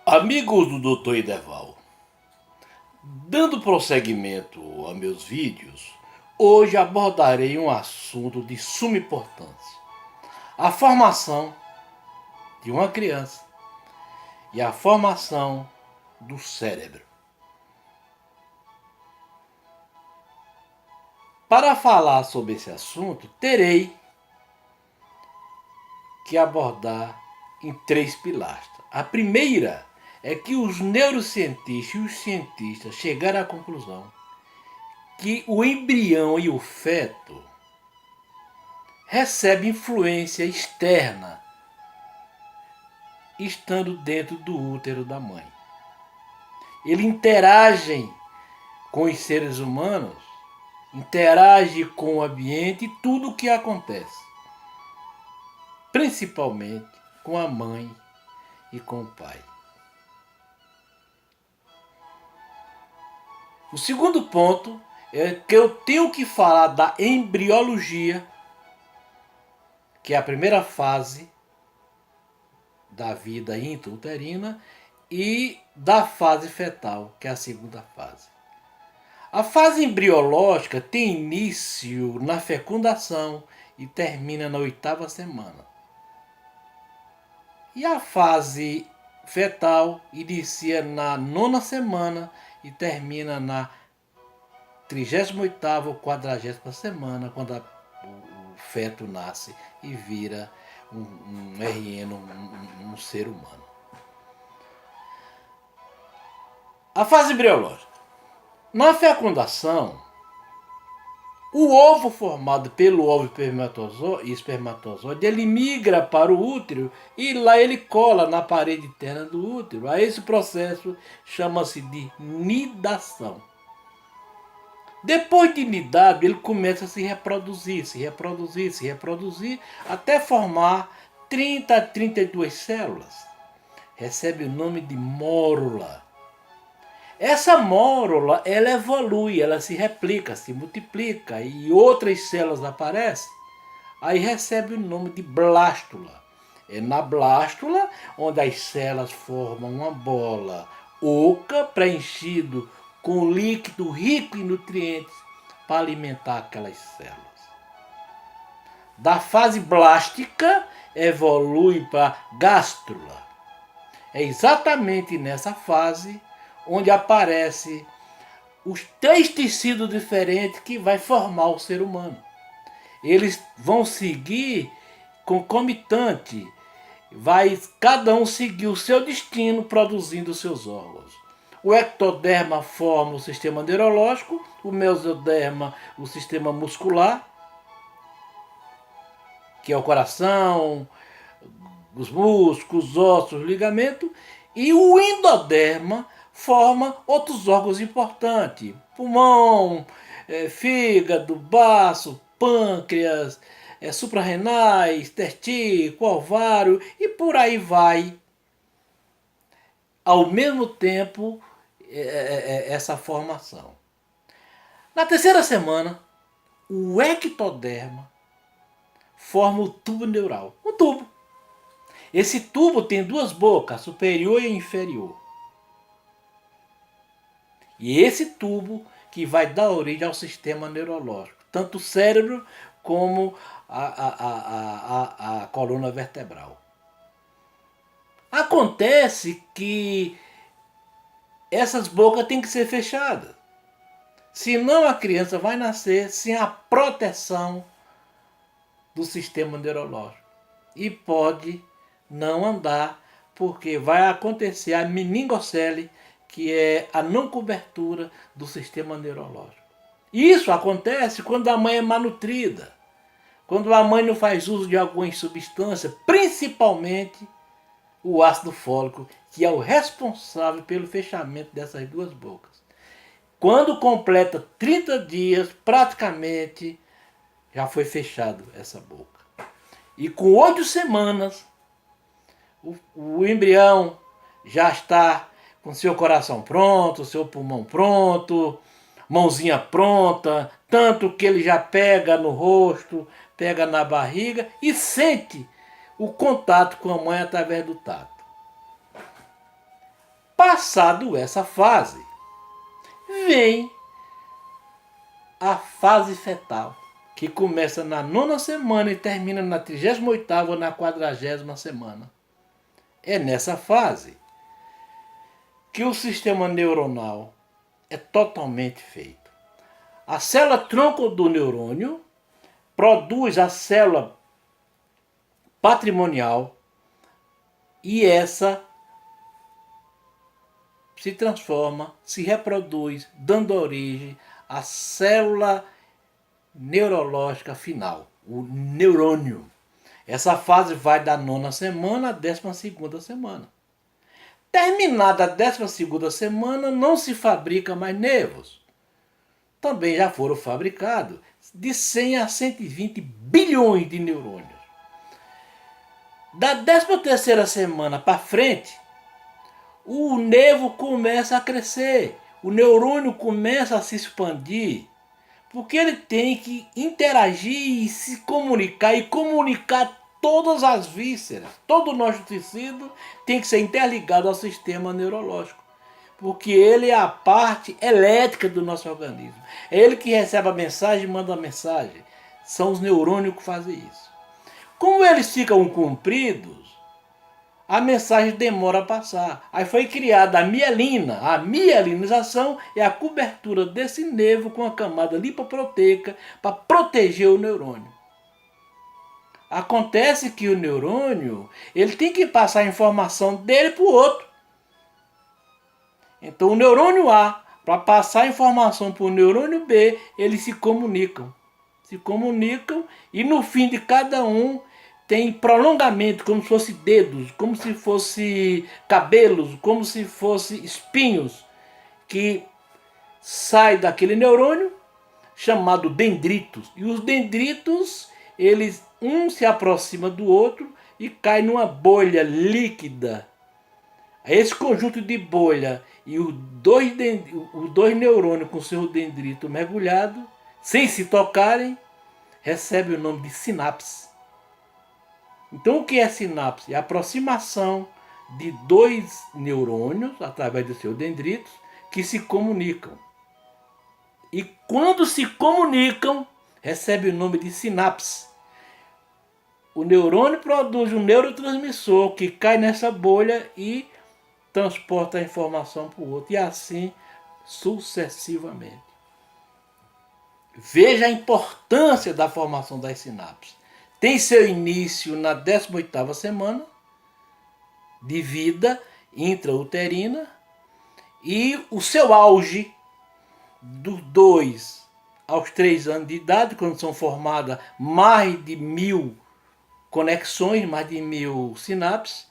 Amigos do Dr. Ideval, dando prosseguimento a meus vídeos, hoje abordarei um assunto de suma importância: a formação de uma criança e a formação do cérebro. Para falar sobre esse assunto, terei que abordar em três pilastras. A primeira é que os neurocientistas e os cientistas chegaram à conclusão que o embrião e o feto recebem influência externa estando dentro do útero da mãe. Eles interagem com os seres humanos, interagem com o ambiente e tudo o que acontece, principalmente com a mãe e com o pai. O segundo ponto é que eu tenho que falar da embriologia, que é a primeira fase da vida intrauterina, e da fase fetal, que é a segunda fase. A fase embriológica tem início na fecundação e termina na 8ª semana. E a fase fetal inicia na 9ª semana e termina na 38ª ou 40ª semana, quando o feto nasce e vira um RN, um ser humano. A fase embriológica. Na fecundação, o ovo formado pelo ovo e espermatozoide, ele migra para o útero e lá ele cola na parede interna do útero. A esse processo chama-se de nidação. Depois de nidado, ele começa a se reproduzir, até formar 30 a 32 células. Recebe o nome de mórula. Essa mórula, ela evolui, ela se replica, se multiplica e outras células aparecem. Aí recebe o nome de blástula. É na blástula onde as células formam uma bola oca preenchido com líquido rico em nutrientes para alimentar aquelas células. Da fase blástica evolui para gástrula. É exatamente nessa fase onde aparecem os 3 tecidos diferentes que vai formar o ser humano. Eles vão seguir concomitante, vai cada um seguir o seu destino produzindo os seus órgãos. O ectoderma forma o sistema neurológico, o mesoderma o sistema muscular, que é o coração, os músculos, os ossos, os ligamentos, e o endoderma forma outros órgãos importantes: pulmão, fígado, baço, pâncreas, suprarrenais, testículo, ovário e por aí vai. Ao mesmo tempo, essa formação. Na 3ª semana, o ectoderma forma o tubo neural. Um tubo. Esse tubo tem 2 bocas, superior e inferior. E esse tubo que vai dar origem ao sistema neurológico, tanto o cérebro como a coluna vertebral. Acontece que essas bocas têm que ser fechadas, senão a criança vai nascer sem a proteção do sistema neurológico e pode não andar, porque vai acontecer a meningocele, que é a não cobertura do sistema neurológico. Isso acontece quando a mãe é malnutrida, quando a mãe não faz uso de alguma substância, principalmente o ácido fólico, que é o responsável pelo fechamento dessas 2 bocas. Quando completa 30 dias, praticamente já foi fechado essa boca. E com 8 semanas, o embrião já está com seu coração pronto, seu pulmão pronto, mãozinha pronta, tanto que ele já pega no rosto, pega na barriga e sente o contato com a mãe através do tato. Passado essa fase, vem a fase fetal, que começa na 9ª semana e termina na 38ª ou na 40ª semana. É nessa fase que o sistema neuronal é totalmente feito. A célula tronco do neurônio produz a célula patrimonial e essa se transforma, se reproduz, dando origem à célula neurológica final, o neurônio. Essa fase vai da 9ª semana à 12ª semana. Terminada a 12ª semana, não se fabrica mais nervos. Também já foram fabricados de 100 a 120 bilhões de neurônios. Da 13ª semana para frente, o nervo começa a crescer, o neurônio começa a se expandir, porque ele tem que interagir e se comunicar e comunicar todas as vísceras. Todo o nosso tecido tem que ser interligado ao sistema neurológico, porque ele é a parte elétrica do nosso organismo. É ele que recebe a mensagem e manda a mensagem. São os neurônios que fazem isso. Como eles ficam compridos, a mensagem demora a passar. Aí foi criada a mielina. A mielinização é a cobertura desse nervo com a camada lipoproteica para proteger o neurônio. Acontece que o neurônio ele tem que passar a informação dele para o outro. Então o neurônio A, para passar a informação para o neurônio B, eles se comunicam. Se comunicam e no fim de cada um tem prolongamento, como se fosse dedos, como se fosse cabelos, como se fosse espinhos, que sai daquele neurônio chamado dendritos. E os dendritos, eles um se aproxima do outro e cai numa bolha líquida. Esse conjunto de bolha e os dois neurônios com seu dendrito mergulhado, sem se tocarem, recebe o nome de sinapse. Então o que é sinapse? É a aproximação de dois neurônios, através dos seus dendritos, que se comunicam. E quando se comunicam, recebe o nome de sinapse. O neurônio produz um neurotransmissor que cai nessa bolha e transporta a informação para o outro. E assim sucessivamente. Veja a importância da formação das sinapses. Tem seu início na 18ª semana de vida intrauterina e o seu auge dos 2 aos 3 anos de idade, quando são formadas mais de 1000 conexões, mais de 1000 sinapses,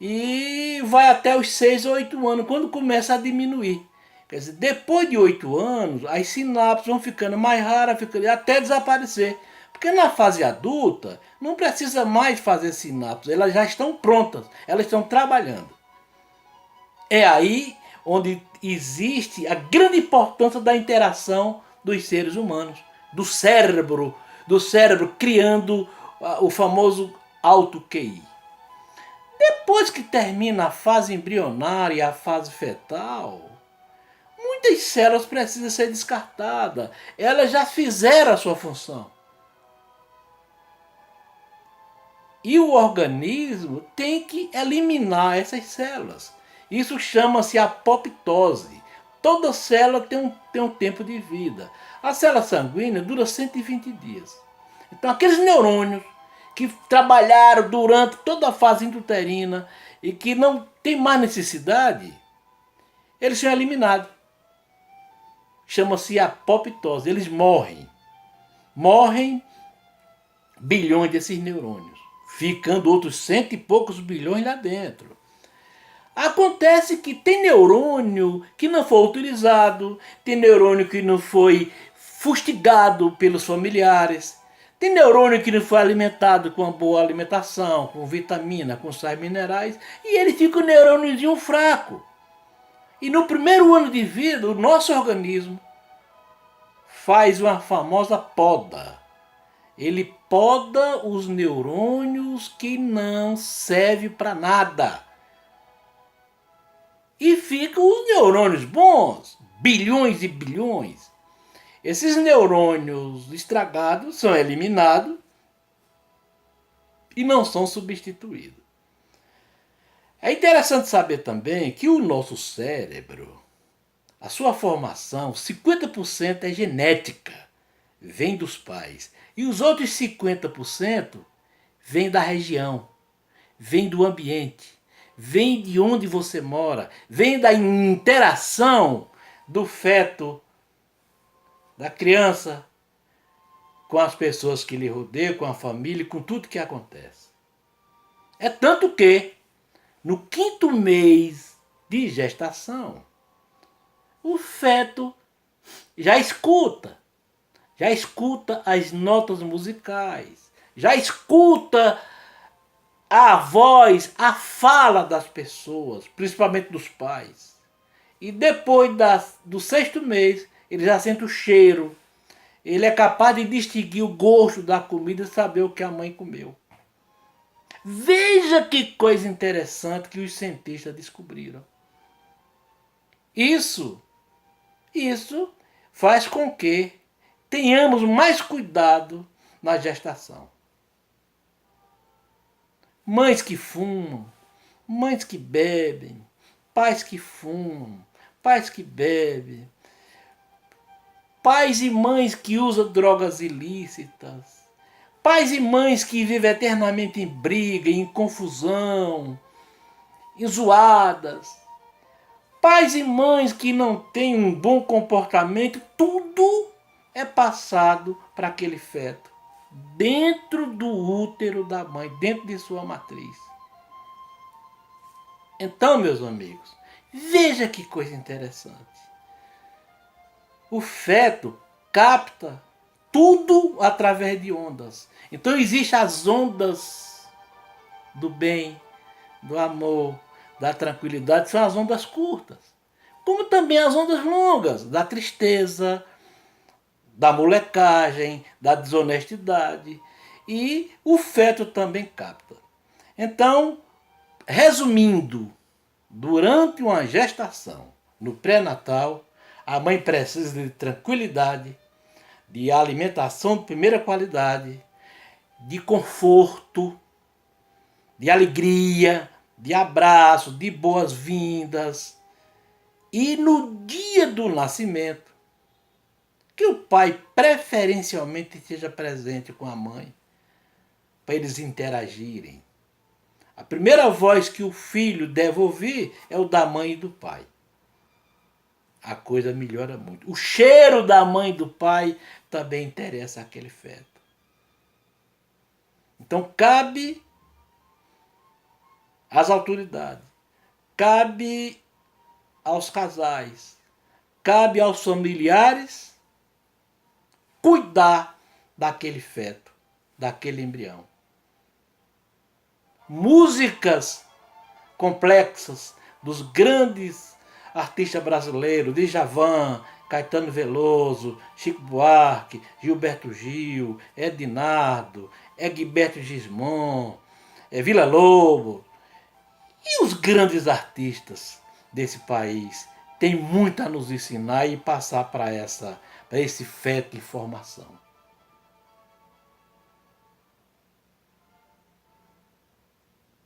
e vai até os 6 ou 8 anos, quando começa a diminuir. Quer dizer, depois de 8 anos, as sinapses vão ficando mais raras, até desaparecer. Porque na fase adulta, não precisa mais fazer sinapses, elas já estão prontas, elas estão trabalhando. É aí onde existe a grande importância da interação dos seres humanos, do cérebro criando o famoso auto-QI. Depois que termina a fase embrionária e a fase fetal, muitas células precisam ser descartadas. Elas já fizeram a sua função. E o organismo tem que eliminar essas células. Isso chama-se apoptose. Toda célula tem um tempo de vida. A célula sanguínea dura 120 dias. Então aqueles neurônios que trabalharam durante toda a fase intrauterina e que não tem mais necessidade, eles são eliminados. Chama-se apoptose. Eles morrem. Morrem bilhões desses neurônios, ficando outros 100 e poucos bilhões lá dentro. Acontece que tem neurônio que não foi utilizado, tem neurônio que não foi fustigado pelos familiares, tem neurônio que não foi alimentado com uma boa alimentação, com vitamina, com sais minerais, e ele fica um neurôniozinho fraco. E no primeiro ano de vida, o nosso organismo faz uma famosa poda. Ele poda os neurônios que não servem para nada. e ficam os neurônios bons, bilhões e bilhões. Esses neurônios estragados são eliminados e não são substituídos. É interessante saber também que o nosso cérebro, a sua formação, 50% é genética, vem dos pais. E os outros 50% vem da região, vem do ambiente, vem de onde você mora, vem da interação do feto, da criança, com as pessoas que lhe rodeiam, com a família, com tudo que acontece. É tanto que, no 5º mês de gestação, o feto já escuta as notas musicais, já escuta a voz, a fala das pessoas, principalmente dos pais. E depois do 6º mês, ele já sente o cheiro. Ele é capaz de distinguir o gosto da comida e saber o que a mãe comeu. Veja que coisa interessante que os cientistas descobriram. Isso faz com que tenhamos mais cuidado na gestação. Mães que fumam, mães que bebem, pais que fumam, pais que bebem, pais e mães que usam drogas ilícitas, pais e mães que vivem eternamente em briga, em confusão, em zoadas, pais e mães que não têm um bom comportamento, tudo é passado para aquele feto, dentro do útero da mãe, dentro de sua matriz. Então, meus amigos, veja que coisa interessante. O feto capta tudo através de ondas. Então existem as ondas do bem, do amor, da tranquilidade, são as ondas curtas. Como também as ondas longas, da tristeza, da molecagem, da desonestidade. E o feto também capta. Então, resumindo, durante uma gestação, no pré-natal, a mãe precisa de tranquilidade, de alimentação de primeira qualidade, de conforto, de alegria, de abraço, de boas-vindas. E no dia do nascimento, que o pai preferencialmente esteja presente com a mãe, para eles interagirem. A primeira voz que o filho deve ouvir é o da mãe e do pai. A coisa melhora muito. O cheiro da mãe e do pai também interessa àquele feto. Então cabe às autoridades, cabe aos casais, cabe aos familiares cuidar daquele feto, daquele embrião. Músicas complexas dos grandes artistas brasileiros, Djavan, Caetano Veloso, Chico Buarque, Gilberto Gil, Ednardo, Egberto Gismond, Vila Lobo. E os grandes artistas desse país têm muito a nos ensinar e passar para esse feto de formação.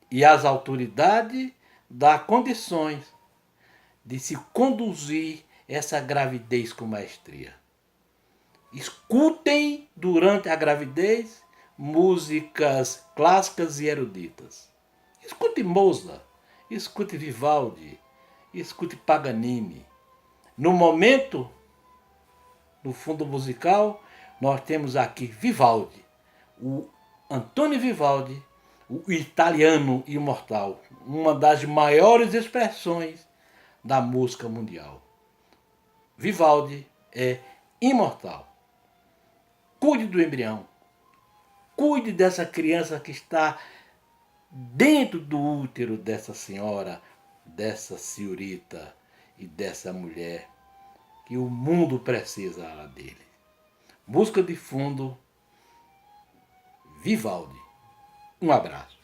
E as autoridades dão condições de se conduzir essa gravidez com maestria. Escutem durante a gravidez músicas clássicas e eruditas. Escute Mozart, escute Vivaldi, escute Paganini. No momento, no fundo musical, nós temos aqui Vivaldi, o Antônio Vivaldi, o italiano imortal, uma das maiores expressões da música mundial. Vivaldi é imortal. Cuide do embrião. Cuide dessa criança que está dentro do útero dessa senhora, dessa senhorita e dessa mulher que o mundo precisa dele. Música de fundo, Vivaldi. Um abraço.